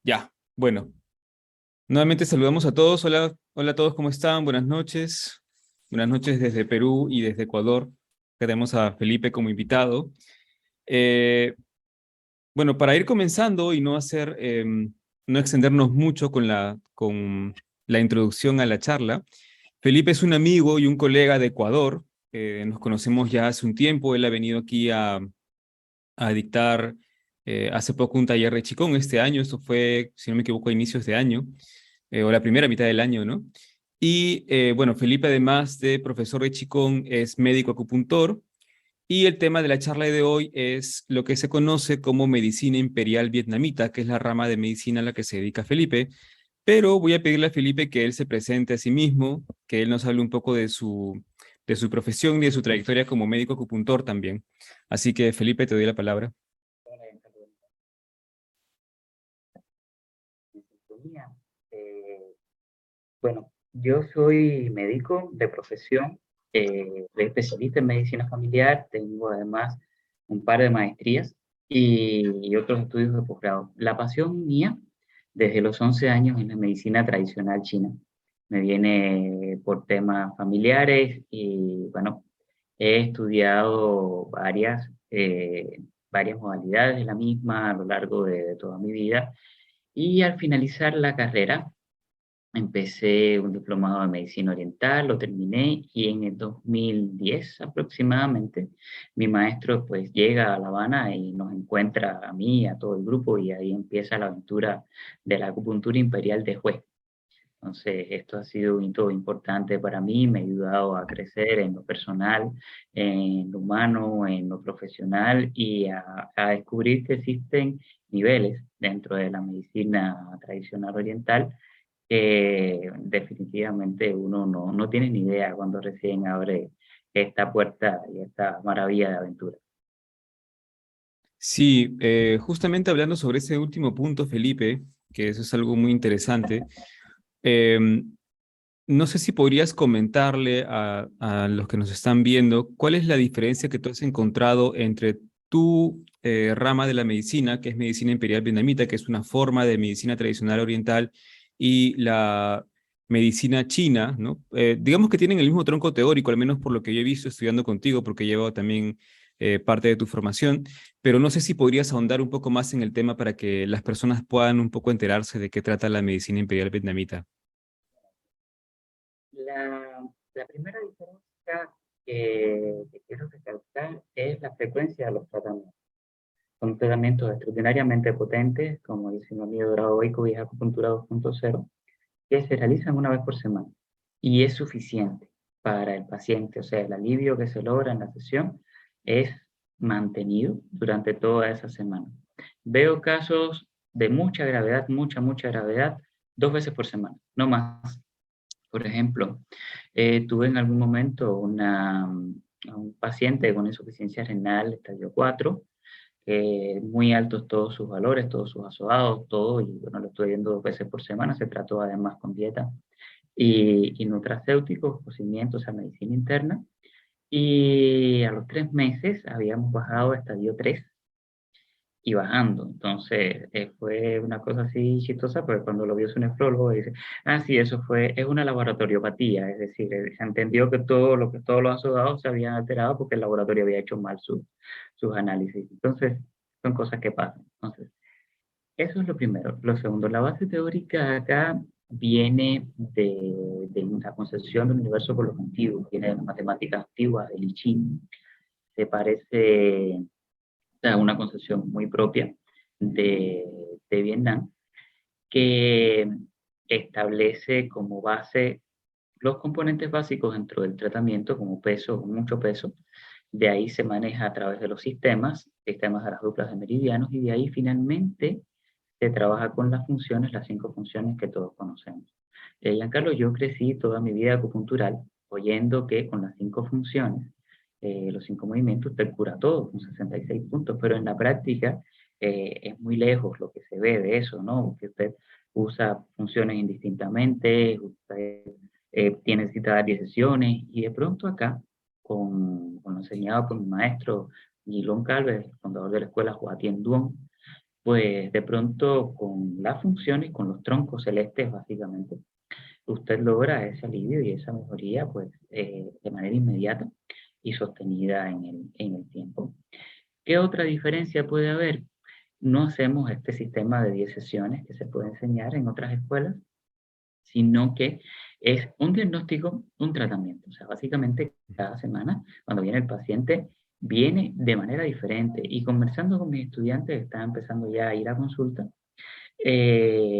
Ya, bueno, nuevamente saludamos a todos. Hola, hola a todos, ¿cómo están? Buenas noches. Buenas noches desde Perú y desde Ecuador. Tenemos a Felipe como invitado. Eh, bueno, para ir comenzando y no hacer, no extendernos mucho con la introducción a la charla, Felipe es un amigo y un colega de Ecuador. Nos conocemos ya hace un tiempo. Él ha venido aquí a dictar hace poco un taller de Qigong este año. Esto fue, si no me equivoco, a inicios de año, o la primera mitad del año, ¿no? Y bueno, Felipe, además de profesor de Qigong, es médico acupuntor. Y el tema de la charla de hoy es lo que se conoce como medicina imperial vietnamita, que es la rama de medicina a la que se dedica Felipe. Pero voy a pedirle a Felipe que él se presente a sí mismo, que él nos hable un poco de su profesión y de su trayectoria como médico acupuntor también. Así que, Felipe, te doy la palabra. Eh, bueno, yo soy médico de profesión, soy especialista en medicina familiar, tengo además un par de maestrías y otros estudios de posgrado. La pasión mía desde los 11 años es la medicina tradicional china. Me viene por temas familiares y bueno, he estudiado varias modalidades de la misma a lo largo de toda mi vida y al finalizar la carrera, empecé un diplomado de medicina oriental, lo terminé y en el 2010 aproximadamente, mi maestro pues llega a La Habana y nos encuentra a mí, a todo el grupo y ahí empieza la aventura de la acupuntura imperial de Hue. Entonces, esto ha sido un hito importante para mí, me ha ayudado a crecer en lo personal, en lo humano, en lo profesional y a descubrir que existen niveles dentro de la medicina tradicional oriental que definitivamente uno no tiene ni idea cuando recién abre esta puerta y esta maravilla de aventura. Sí, justamente hablando sobre ese último punto, Felipe, que eso es algo muy interesante, eh, no sé si podrías comentarle a los que nos están viendo cuál es la diferencia que tú has encontrado entre tu rama de la medicina, que es medicina imperial vietnamita, que es una forma de medicina tradicional oriental, y la medicina china, ¿no? Digamos que tienen el mismo tronco teórico, al menos por lo que yo he visto estudiando contigo, porque llevo también parte de tu formación, pero no sé si podrías ahondar un poco más en el tema para que las personas puedan un poco enterarse de qué trata la medicina imperial vietnamita. La primera diferencia que quiero recalcar es la frecuencia de los tratamientos. Son tratamientos extraordinariamente potentes, como el Sinomio Dorado y Cobija Acupuntura 2.0, que se realizan una vez por semana y es suficiente para el paciente. O sea, el alivio que se logra en la sesión es mantenido durante toda esa semana. Veo casos de mucha gravedad, mucha gravedad, 2 veces por semana, no más. Por ejemplo, tuve en algún momento a un paciente con insuficiencia renal estadio 4, muy altos todos sus valores, todos sus azoados, todo, y bueno, lo estoy viendo 2 veces por semana, se trató además con dieta y nutracéuticos, cocimientos a medicina interna, y a los 3 meses habíamos bajado a estadio 3 y bajando. Entonces, fue una cosa así chistosa, porque cuando lo vio su nefrólogo, dice, ah, sí, es una laboratoriopatía, es decir, se entendió que todos los azotados se habían alterado porque el laboratorio había hecho mal sus análisis. Entonces, son cosas que pasan. Entonces, eso es lo primero. Lo segundo, la base teórica acá viene de la concepción del universo por los antiguos, viene de las matemáticas antiguas, del I Ching, se parece a una concepción muy propia de, de Vietnam, que establece como base los componentes básicos dentro del tratamiento, como peso, mucho peso. De ahí se maneja a través de los sistemas de las duplas de meridianos, y de ahí finalmente se trabaja con las funciones, las 5 funciones que todos conocemos. Giancarlo, yo crecí toda mi vida acupuntural oyendo que con las 5 funciones, los 5 movimientos, te cura todo con 66 puntos, pero en la práctica es muy lejos lo que se ve de eso, ¿no? Que usted usa funciones indistintamente, usted tiene cita dar 10 sesiones, y de pronto acá, con lo enseñado por mi maestro Guilón Calves, fundador de la escuela Joatien Duong, pues de pronto con las funciones, con los troncos celestes básicamente, usted logra ese alivio y esa mejoría pues de manera inmediata y sostenida en el tiempo. ¿Qué otra diferencia puede haber? No hacemos este sistema de 10 sesiones que se puede enseñar en otras escuelas, sino que es un diagnóstico, un tratamiento. O sea, básicamente cada semana, cuando viene el paciente, viene de manera diferente. Y conversando con mis estudiantes que están empezando ya a ir a consulta,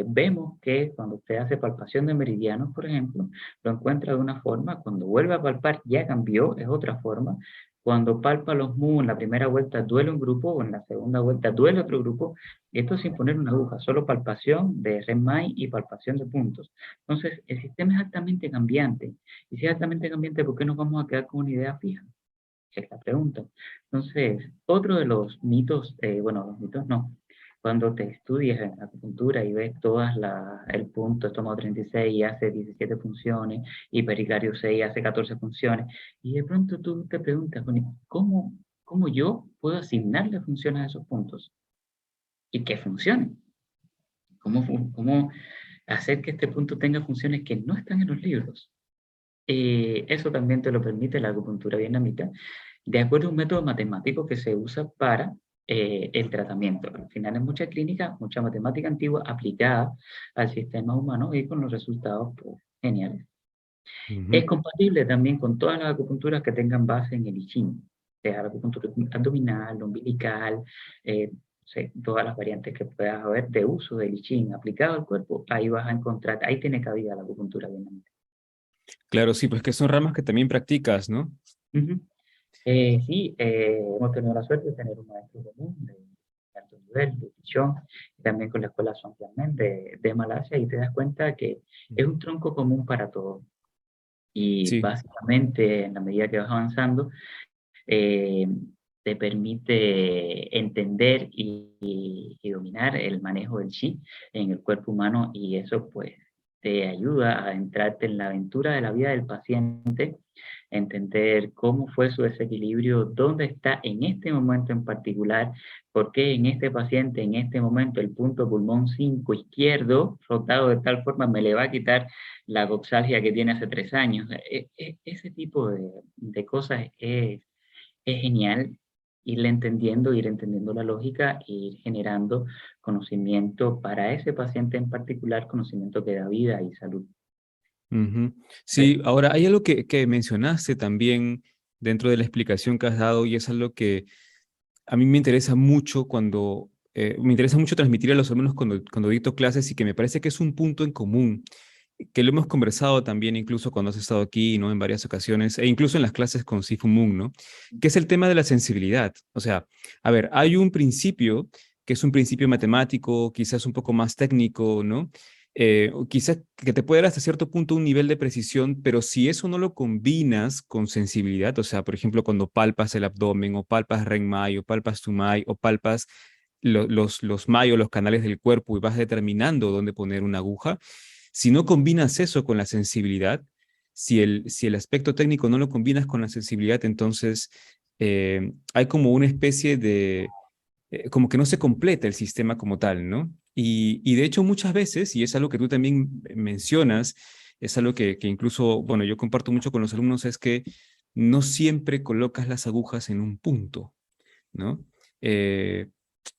vemos que cuando usted hace palpación de meridianos, por ejemplo, lo encuentra de una forma, cuando vuelve a palpar ya cambió, es otra forma. Cuando palpa los mu en la primera vuelta duele un grupo o en la segunda vuelta duele otro grupo, esto sin poner una aguja, solo palpación de REMAI y palpación de puntos. Entonces, el sistema es altamente cambiante. Y si es altamente cambiante, ¿por qué nos vamos a quedar con una idea fija? Es la pregunta. Entonces, otro de los mitos, bueno, los mitos no, cuando te estudias en acupuntura y ves todas el punto estómago 36 y hace 17 funciones, y pericardio 6 hace 14 funciones, y de pronto tú te preguntas, bueno, ¿cómo yo puedo asignarle funciones a esos puntos? Y que funcionen. ¿Cómo hacer que este punto tenga funciones que no están en los libros? Eso también te lo permite la acupuntura vietnamita, de acuerdo a un método matemático que se usa para el tratamiento. Al final es mucha clínica, mucha matemática antigua aplicada al sistema humano y con los resultados pues, geniales. Es Ujú. compatible también con todas las acupunturas que tengan base en el I Ching, sea la acupuntura abdominal, umbilical, todas las variantes que puedas haber de uso del I Ching aplicado al cuerpo, ahí vas a encontrar, ahí tiene cabida la acupuntura vietnamita. Claro, sí, pues que son ramas que también practicas, ¿no? Ujú. Sí, hemos tenido la suerte de tener un maestro común de alto nivel, de Dijon, y también con la escuela Songjiang de Malasia, y te das cuenta que es un tronco común para todos. Y Sí. básicamente, en la medida que vas avanzando, eh, te permite entender y dominar el manejo del chi en el cuerpo humano, y eso pues te ayuda a entrarte en la aventura de la vida del paciente, entender cómo fue su desequilibrio, dónde está en este momento en particular, por qué en este paciente, en este momento, el punto pulmón 5 izquierdo, rotado de tal forma, me le va a quitar la coxalgia que tiene hace 3 años. Ese tipo de cosas es genial ir entendiendo la lógica e ir generando conocimiento para ese paciente en particular, conocimiento que da vida y salud. Ujú. ¿Ves? Sí, ahora hay algo que mencionaste también dentro de la explicación que has dado y es algo que a mí me interesa mucho me interesa mucho transmitir a los alumnos cuando dicto clases y que me parece que es un punto en común, que lo hemos conversado también incluso cuando has estado aquí, ¿no? En varias ocasiones, e incluso en las clases con Sifu Moon, ¿no? Que es el tema de la sensibilidad. O sea, a ver, hay un principio que es un principio matemático, quizás un poco más técnico, ¿no? O quizás que te puede dar hasta cierto punto un nivel de precisión, pero si eso no lo combinas con sensibilidad, o sea, por ejemplo, cuando palpas el abdomen, o palpas Renmai, o palpas Tumai, o palpas los Mai o los canales del cuerpo y vas determinando dónde poner una aguja, si no combinas eso con la sensibilidad, si el aspecto técnico no lo combinas con la sensibilidad, entonces hay como una especie de como que no se completa el sistema como tal, ¿no? Y de hecho muchas veces, y es algo que tú también mencionas, es algo que incluso, bueno, yo comparto mucho con los alumnos, es que no siempre colocas las agujas en un punto, ¿no? Eh,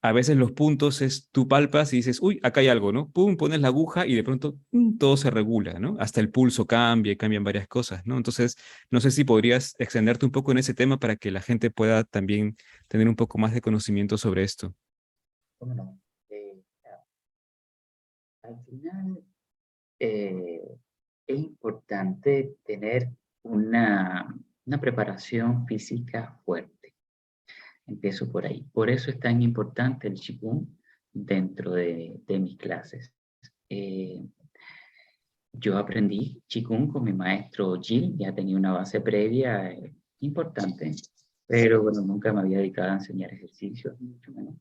a veces los puntos es tú palpas y dices, uy, acá hay algo, ¿no? Pum, pones la aguja y de pronto todo se regula, ¿no? Hasta el pulso cambia y cambian varias cosas, ¿no? Entonces, no sé si podrías extenderte un poco en ese tema para que la gente pueda también tener un poco más de conocimiento sobre esto. ¿Cómo no? Al final eh, es importante tener una preparación física fuerte. Empiezo por ahí. Por eso es tan importante el Qigong dentro de mis clases. Eh, yo aprendí Qigong con mi maestro Gil, ya tenía una base previa importante, pero bueno, nunca me había dedicado a enseñar ejercicios, ni mucho menos.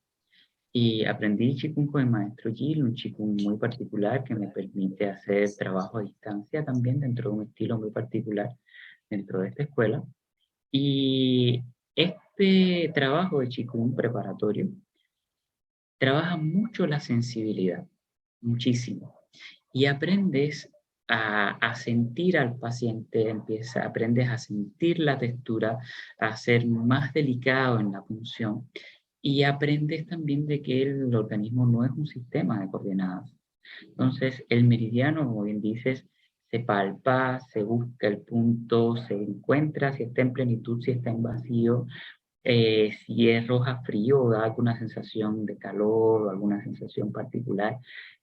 Y aprendí Qigong con el maestro Gil, un Qigong muy particular que me permite hacer trabajo a distancia también dentro de un estilo muy particular dentro de esta escuela. Y este trabajo de Qigong preparatorio trabaja mucho la sensibilidad, muchísimo. Y aprendes a sentir al paciente, aprendes a sentir la textura, a ser más delicado en la punción y aprendes también de que el organismo no es un sistema de coordenadas. Entonces, el meridiano, como bien dices, se palpa, se busca el punto, se encuentra si está en plenitud, si está en vacío, si es roja frío o da alguna sensación de calor o alguna sensación particular,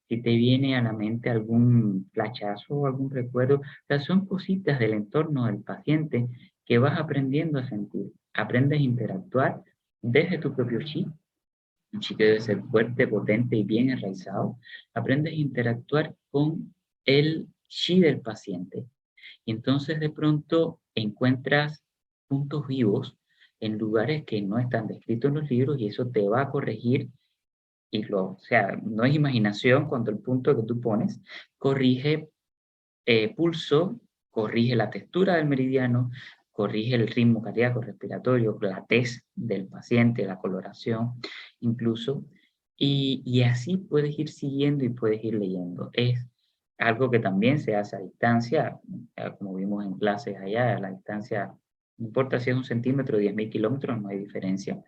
si te viene a la mente algún flachazo o algún recuerdo, o sea, son cositas del entorno del paciente que vas aprendiendo a sentir. Aprendes a interactuar desde tu propio chi, un chi que debe ser fuerte, potente y bien enraizado. Aprendes a interactuar con el chi del paciente. Y entonces de pronto encuentras puntos vivos en lugares que no están descritos en los libros y eso te va a corregir o sea, no es imaginación cuando el punto que tú pones corrige pulso, corrige la textura del meridiano, corrige el ritmo cardíaco respiratorio, la tez del paciente, la coloración incluso, y así puedes ir siguiendo y puedes ir leyendo. Es algo que también se hace a distancia, como vimos en clases allá, a la distancia, no importa si es 1 centímetro o 10.000 kilómetros, no hay diferencia.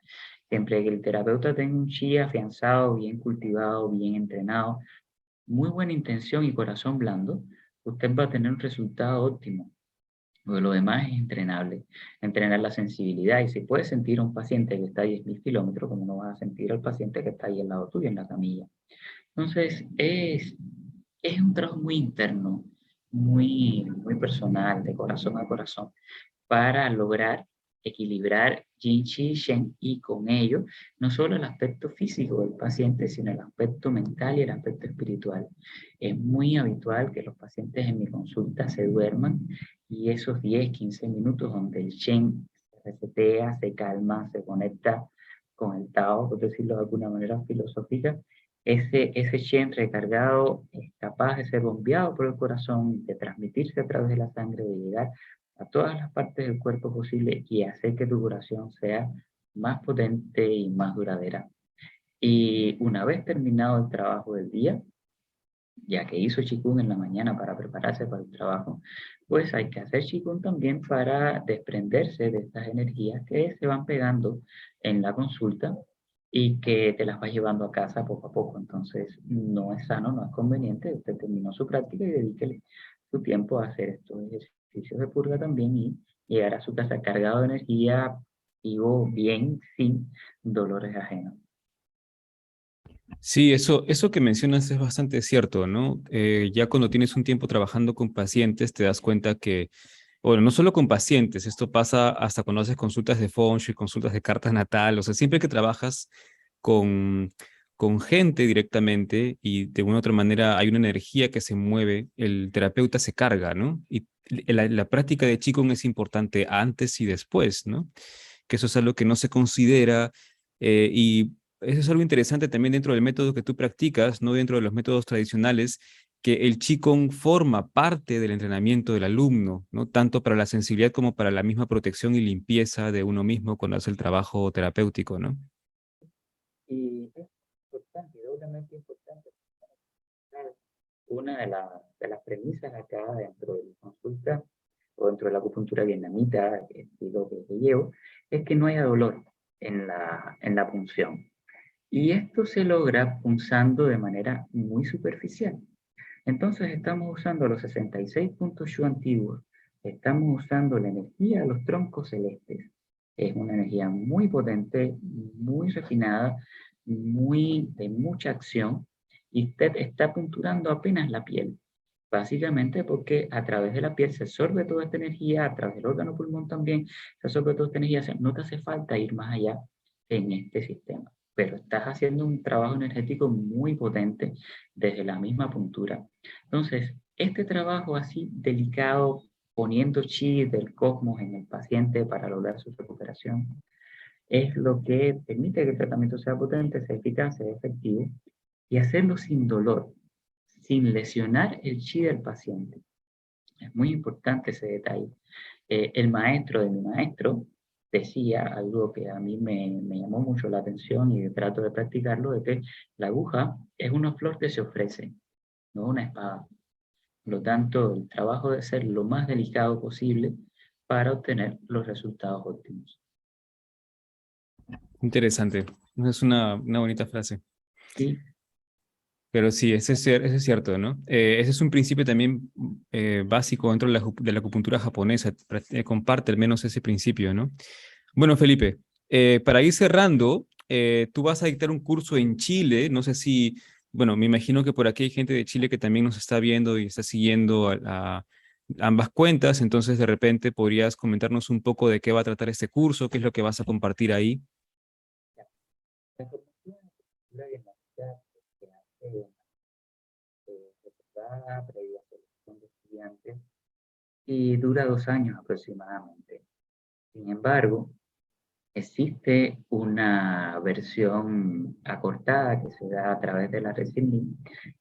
Siempre que el terapeuta tenga un chi afianzado, bien cultivado, bien entrenado, muy buena intención y corazón blando, usted va a tener un resultado óptimo. Porque lo demás es entrenable, entrenar la sensibilidad. Y si puedes sentir a un paciente que está a 10.000 kilómetros, como no vas a sentir al paciente que está ahí al lado tuyo en la camilla. Entonces, es un trabajo muy interno, muy personal, de corazón a corazón, para lograr equilibrar Yin, Qi, Shen y con ello no solo el aspecto físico del paciente, sino el aspecto mental y el aspecto espiritual. Es muy habitual que los pacientes en mi consulta se duerman y esos 10, 15 minutos donde el Shen se resetea, se calma, se conecta con el Tao, por decirlo de alguna manera filosófica, ese Shen recargado es capaz de ser bombeado por el corazón, de transmitirse a través de la sangre, de llegar a todas las partes del cuerpo posible y hacer que tu curación sea más potente y más duradera. Y una vez terminado el trabajo del día, ya que hizo Qigong en la mañana para prepararse para el trabajo, pues hay que hacer Qigong también para desprenderse de estas energías que se van pegando en la consulta y que te las vas llevando a casa poco a poco. Entonces, no es sano, no es conveniente. Usted terminó su práctica y dedíquele su tiempo a hacer estos ejercicios de purga también y llegar a su casa cargado de energía, vivo, bien, sin dolores ajenos. Sí, eso que mencionas es bastante cierto, ¿no? Ya cuando tienes un tiempo trabajando con pacientes, te das cuenta que, bueno, no solo con pacientes, esto pasa hasta cuando haces consultas de Feng Shui, consultas de cartas natal, o sea, siempre que trabajas con, con gente directamente y de una u otra manera hay una energía que se mueve, el terapeuta se carga, ¿no? Y la práctica de Qigong es importante antes y después, ¿no? Que eso es algo que no se considera y eso es algo interesante también dentro del método que tú practicas, no dentro de los métodos tradicionales, que el Qigong forma parte del entrenamiento del alumno, ¿no? Tanto para la sensibilidad como para la misma protección y limpieza de uno mismo cuando hace el trabajo terapéutico, ¿no? Y es importante, doblemente importante. Una de las premisas acá dentro de la consulta o dentro de la acupuntura vietnamita, que es lo que llevo, es que no haya dolor en la punción. Y esto se logra punzando de manera muy superficial. Entonces estamos usando los 66 puntos Shu antiguos, estamos usando la energía de los troncos celestes. Es una energía muy potente, muy refinada, de mucha acción, y usted está punturando apenas la piel. Básicamente porque a través de la piel se absorbe toda esta energía, a través del órgano pulmón también se absorbe toda esta energía. No te hace falta ir más allá en este sistema, pero estás haciendo un trabajo energético muy potente desde la misma puntura. Entonces, este trabajo así delicado, poniendo chi del cosmos en el paciente para lograr su recuperación, es lo que permite que el tratamiento sea potente, sea eficaz, sea efectivo y hacerlo sin dolor, sin lesionar el chi del paciente. Es muy importante ese detalle. El maestro de mi maestro decía algo que a mí me llamó mucho la atención y trato de practicarlo, de que la aguja es una flor que se ofrece, no una espada. Por lo tanto, el trabajo debe ser lo más delicado posible para obtener los resultados óptimos. Interesante. Es una bonita frase. Y Pero sí, ese es cierto, ¿no? Ese es un principio también básico dentro de de la acupuntura japonesa. Comparte al menos ese principio, ¿no? Bueno, Felipe, para ir cerrando, tú vas a dictar un curso en Chile. No sé si, bueno, me imagino que por aquí hay gente de Chile que también nos está viendo y está siguiendo a ambas cuentas. Entonces, de repente, podrías comentarnos un poco de qué va a tratar este curso, qué es lo que vas a compartir ahí. la formación en cultura diagnóstica se hace reservada previa selección de estudiantes y dura 2 años aproximadamente. Sin embargo, existe una versión acortada que se da a través de la RESILIN,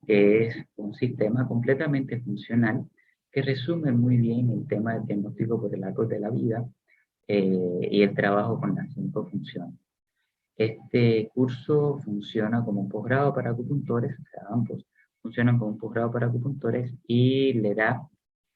que es un sistema completamente funcional que resume muy bien el tema del diagnóstico por el árbol de la vida y el trabajo con las 5 funciones. Este curso funciona como un posgrado para acupuntores, o sea, ambos funcionan como un posgrado para acupuntores y le da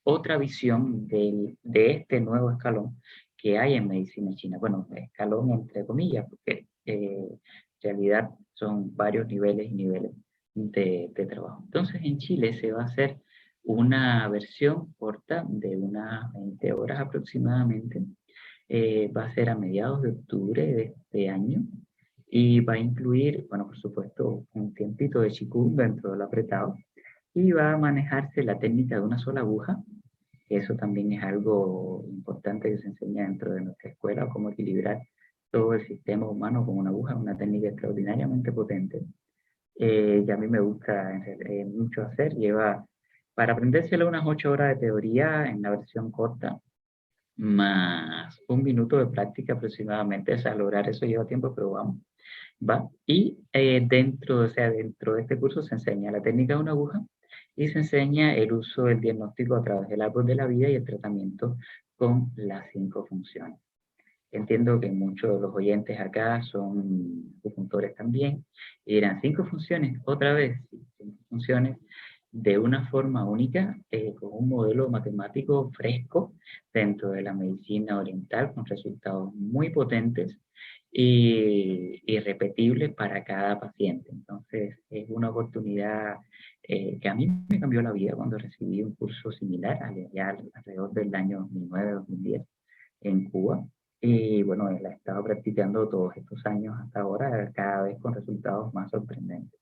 otra visión de este nuevo escalón que hay en medicina china. Bueno, escalón entre comillas, porque en realidad son varios niveles y niveles de trabajo. Entonces, en Chile se va a hacer una versión corta de unas 20 horas aproximadamente. Va a ser a mediados de octubre de este año y va a incluir, bueno, por supuesto, un tiempito de Qigong dentro del apretado y va a manejarse la técnica de una sola aguja. Eso también es algo importante que se enseña dentro de nuestra escuela, cómo equilibrar todo el sistema humano con una aguja, una técnica extraordinariamente potente, que a mí me gusta mucho hacer. Lleva, para aprendérselo, unas 8 horas de teoría en la versión corta, más 1 minuto de práctica aproximadamente. O sea, lograr eso lleva tiempo, pero vamos, va. Y dentro, o sea, dentro de este curso se enseña la técnica de una aguja y se enseña el uso del diagnóstico a través del árbol de la vida y el tratamiento con las 5 funciones. Entiendo que muchos de los oyentes acá son acupuntores también y dirán 5 funciones, otra vez, sí, 5 funciones de una forma única, con un modelo matemático fresco dentro de la medicina oriental, con resultados muy potentes y repetibles para cada paciente. Entonces, es una oportunidad que a mí me cambió la vida cuando recibí un curso similar allá alrededor del año 2009-2010 en Cuba. Y bueno, la he estado practicando todos estos años hasta ahora, cada vez con resultados más sorprendentes.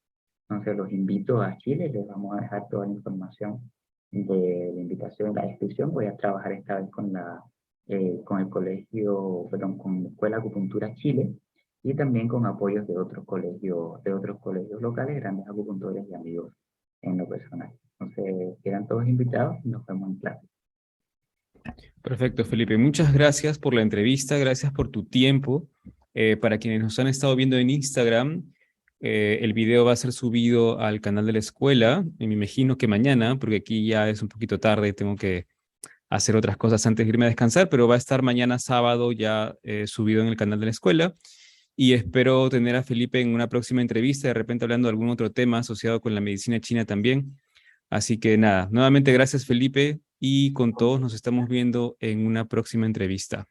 Entonces los invito a Chile, les vamos a dejar toda la información de la invitación, la descripción. Voy a trabajar esta vez con el colegio, perdón, con la Escuela Acupuntura Chile y también con apoyos de otros colegios locales, grandes acupuntores y amigos en lo personal. Entonces quedan todos invitados y nos vemos en clase. Perfecto, Felipe. Muchas gracias por la entrevista, gracias por tu tiempo. Para quienes nos han estado viendo en Instagram, el video va a ser subido al canal de la escuela, y me imagino que mañana, porque aquí ya es un poquito tarde, tengo que hacer otras cosas antes de irme a descansar, pero va a estar mañana sábado ya subido en el canal de la escuela. Y espero tener a Felipe en una próxima entrevista, de repente hablando de algún otro tema asociado con la medicina china también. Así que nada, nuevamente gracias Felipe y con todos nos estamos viendo en una próxima entrevista.